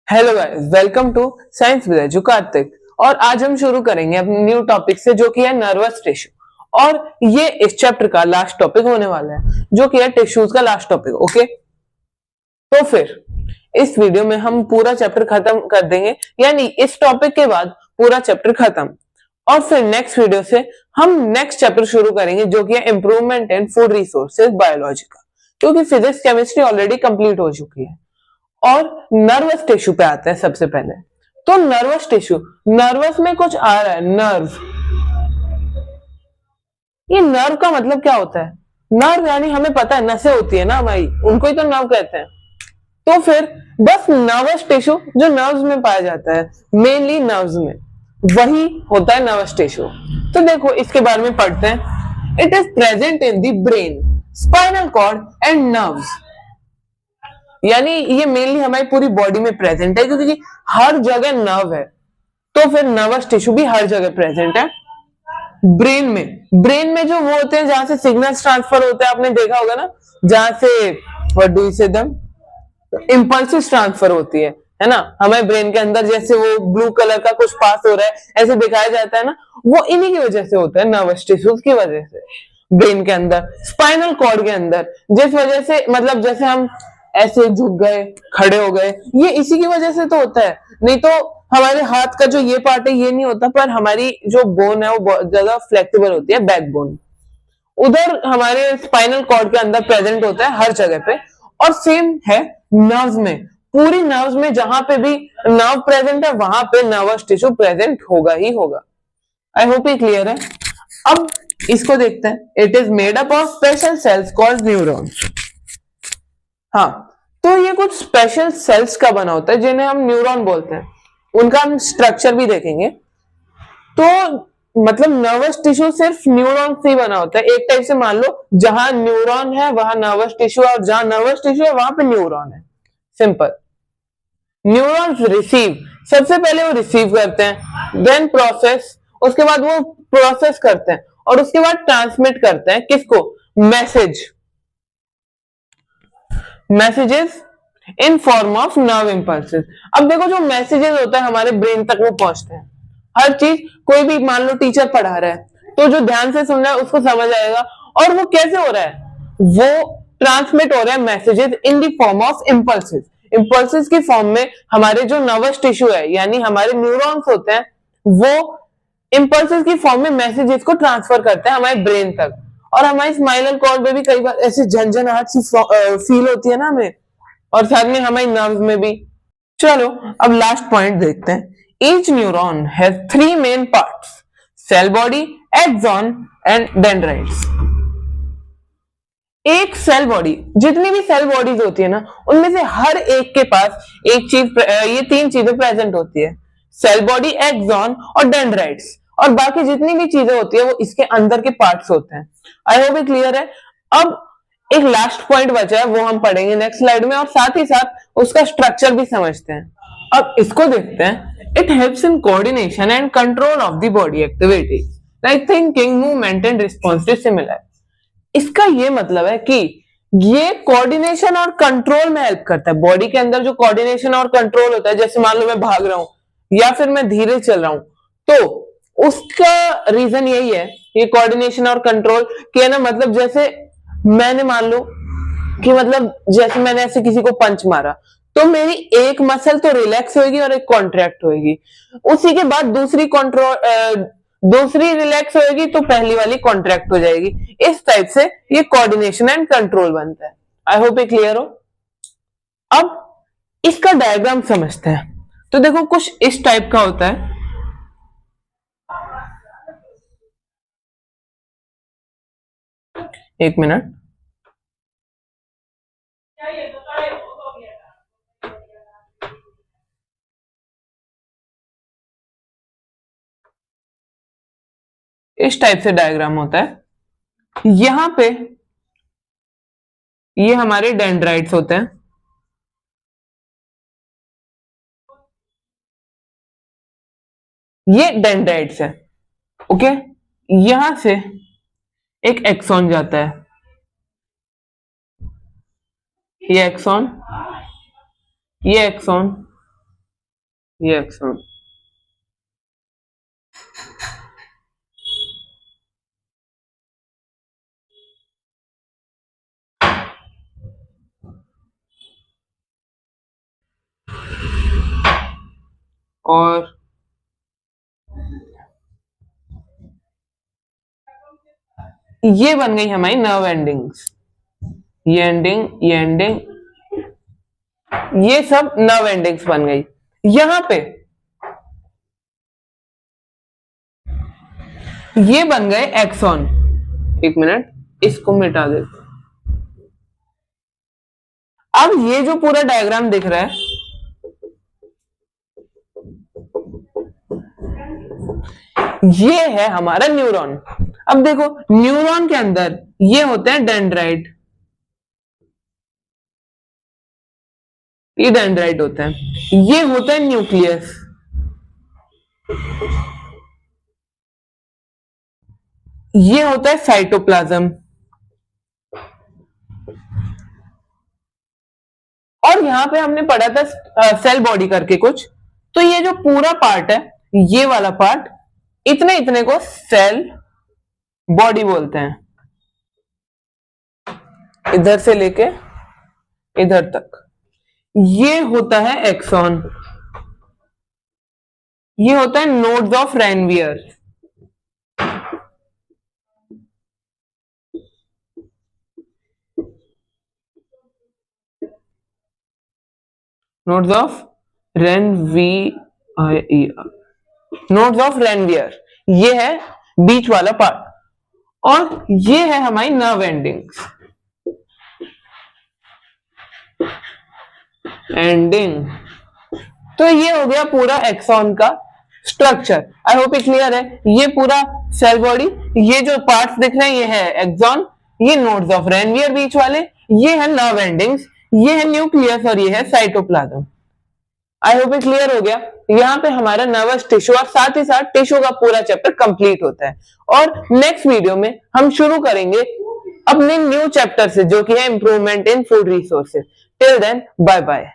Hello guys, welcome to science with Edu Kartik. और आज हम शुरू करेंगे अपने न्यू टॉपिक से, जो कि है नर्वस टिश्यू। और ये इस चैप्टर का लास्ट टॉपिक होने वाला है, जो कि है टिश्यूज का लास्ट टॉपिक। ओके, तो फिर इस वीडियो में हम पूरा चैप्टर खत्म कर देंगे, यानी इस टॉपिक के बाद पूरा चैप्टर खत्म। और फिर नेक्स्ट वीडियो से हम नेक्स्ट चैप्टर शुरू करेंगे, जो कि है improvement in food resources biology का, क्योंकि फिजिक्स केमिस्ट्री ऑलरेडी कंप्लीट हो चुकी है। और नर्वस टिश्यू पे आते हैं सबसे पहले। तो नर्वस टिश्यू, नर्वस में कुछ आ रहा है, नर्व। ये नर्व का मतलब क्या होता है? नर्व यानी हमें पता है नसें होती है ना भाई, उनको ही तो नर्व कहते हैं। तो फिर बस नर्वस टिश्यू जो नर्व्स में पाया जाता है, मेनली नर्व्स में, वही होता है नर्वस टिश्यू। तो देखो इसके बारे में पढ़ते हैं। It is present in the brain, spinal cord and nerves. यानी ये मेनली हमारी पूरी बॉडी में प्रेजेंट है, क्योंकि हर जगह नर्व है। तो फिर नर्वस टिश्यू भी हर जगह प्रेजेंट है। ब्रेन में जो वो होते हैं जहां से सिग्नल्स ट्रांसफर होते हैं, आपने देखा होगा ना, जहां से व्हाट डू यू से देम इंपल्सिस ट्रांसफर होती है ना। हमारे ब्रेन के अंदर जैसे वो ब्लू कलर का कुछ पास हो रहा है ऐसे दिखाया जाता है ना, वो इन्हीं की वजह से होता है, नर्वस टिश्यूज की वजह से। ब्रेन के अंदर, स्पाइनल कॉर्ड के अंदर, जिस वजह से मतलब जैसे हम ऐसे झुक गए, खड़े हो गए, ये इसी की वजह से तो होता है। नहीं तो हमारे हाथ का जो ये पार्ट है ये नहीं होता, पर हमारी जो बोन है वो बहुत ज्यादा फ्लेक्सिबल होती है, बैकबोन। उधर हमारे स्पाइनल कॉर्ड के अंदर प्रेजेंट होता है हर जगह पे। और सेम है नर्व्स में, पूरी नर्व्स में जहां पे भी नर्व प्रेजेंट है वहां पे नर्वस टिश्यू प्रेजेंट होगा ही होगा। आई होप ये क्लियर है। अब इसको देखते हैं। It is made up of special cells called neurons. हाँ, तो ये कुछ स्पेशल सेल्स का बना होता है जिन्हें हम न्यूरॉन बोलते हैं। उनका हम स्ट्रक्चर भी देखेंगे। तो मतलब नर्वस टिश्यू सिर्फ न्यूरॉन से ही बना होता है। एक टाइप से मान लो, जहां न्यूरॉन है वहां नर्वस टिश्यू है, और जहां नर्वस टिश्यू है वहां पे न्यूरॉन है। सिंपल। न्यूरॉन्स रिसीव, सबसे पहले वो रिसीव करते हैं, देन प्रोसेस, उसके बाद वो प्रोसेस करते हैं, और उसके बाद ट्रांसमिट करते हैं किसको? Messages in form of nerve impulses. अब देखो जो मैसेजेस होता है हमारे ब्रेन तक वो पहुंचते हैं। हर चीज, कोई भी मान लो टीचर पढ़ा रहा है, तो जो ध्यान से सुन रहा है उसको समझ आएगा। और वो कैसे हो रहा है? वो ट्रांसमिट हो रहा है messages in the form of impulses. Impulses की फॉर्म में हमारे जो नर्वस टिश्यू है, यानी हमारे न्यूरॉन्स होते हैं, वो इंपल्सेस की फॉर्म में मैसेजेस को ट्रांसफर करते हैं हमारे ब्रेन तक। और हमारे स्पाइनल कॉर्ड में भी कई बार ऐसे झंझनाहट सी फील होती है ना हमें, और साथ में हमारी नर्व्स में भी। चलो अब लास्ट पॉइंट देखते हैं। Each neuron has three main parts, cell body, axon and dendrites. एक सेल बॉडी, जितनी भी सेल बॉडीज होती है ना, उनमें से हर एक के पास एक चीज, ये तीन चीजें प्रेजेंट होती है, सेल बॉडी, एक्सॉन और डेंड्राइट्स। और बाकी जितनी भी चीजें होती है वो इसके अंदर के पार्ट्स होते हैं। आई होप ये क्लियर है। अब एक लास्ट पॉइंट बचा है, वो हम पढ़ेंगे नेक्स्ट स्लाइड में, और साथ ही साथ उसका स्ट्रक्चर भी समझते हैं। अब इसको देखते हैं। It helps in coordination and control of the body activity like thinking, movement and response to stimuli. इसका ये मतलब है कि ये कोऑर्डिनेशन और कंट्रोल में हेल्प करता है। बॉडी के अंदर जो कोऑर्डिनेशन और कंट्रोल होता है, जैसे मान लो मैं भाग रहा हूं या फिर मैं धीरे चल रहा हूं, तो उसका रीजन यही है, ये कोऑर्डिनेशन और कंट्रोल कि है ना, मतलब जैसे मैंने मान लो कि मतलब जैसे मैंने ऐसे किसी को पंच मारा, तो मेरी एक मसल तो रिलैक्स होगी और एक कॉन्ट्रैक्ट होगी। उसी के बाद दूसरी रिलैक्स होगी तो पहली वाली कॉन्ट्रैक्ट हो जाएगी। इस टाइप से ये कोऑर्डिनेशन एंड कंट्रोल बनता है। आई होप ये क्लियर हो। अब इसका डायग्राम समझते हैं। तो देखो कुछ इस टाइप का होता है। एक मिनट। इस टाइप से डायग्राम होता है। यहां पे ये हमारे डेंड्राइट्स होते हैं, ये डेंड्राइट्स है। ओके, यहां से एक एक्सॉन जाता है, ये एक्सॉन, ये एक्सॉन, ये एक्सॉन। और ये बन गई हमारी नर्व एंडिंग्स, ये एंडिंग, ये एंडिंग, ये सब नर्व एंडिंग्स बन गई। यहां पे ये बन गए एक्सॉन। एक मिनट, इसको मिटा देते। अब ये जो पूरा डायग्राम दिख रहा है, ये है हमारा न्यूरॉन। अब देखो, न्यूरॉन के अंदर ये होते हैं डेंड्राइट, ये डेंड्राइट होते हैं। ये होता है न्यूक्लियस, ये होता है साइटोप्लाज्म, और यहां पे हमने पढ़ा था सेल बॉडी करके कुछ। तो ये जो पूरा पार्ट है, ये वाला पार्ट, इतने इतने को सेल बॉडी बोलते हैं, इधर से लेके इधर तक। ये होता है एक्सॉन, ये होता है nodes of Ranvier. Nodes of Ranvier, nodes of Ranvier, ये है बीच वाला पार्ट, और ये है हमारी नर्व एंडिंग्स। एंडिंग। तो ये हो गया पूरा एक्सॉन का स्ट्रक्चर। आई होप ये क्लियर है। ये पूरा सेल बॉडी, ये जो पार्ट्स दिख रहे हैं, ये है एक्सॉन, ये नोड्स ऑफ रैनवियर बीच वाले, ये है नर्व एंडिंग्स, ये है न्यूक्लियस, और ये है साइटोप्लाज्म। आई होप ये क्लियर हो गया। यहाँ पे हमारा नर्वस टिश्यू और साथ ही साथ टिश्यू का पूरा चैप्टर कंप्लीट होता है। और नेक्स्ट वीडियो में हम शुरू करेंगे अपने न्यू चैप्टर से, जो कि है improvement in food resources. Till then, bye bye.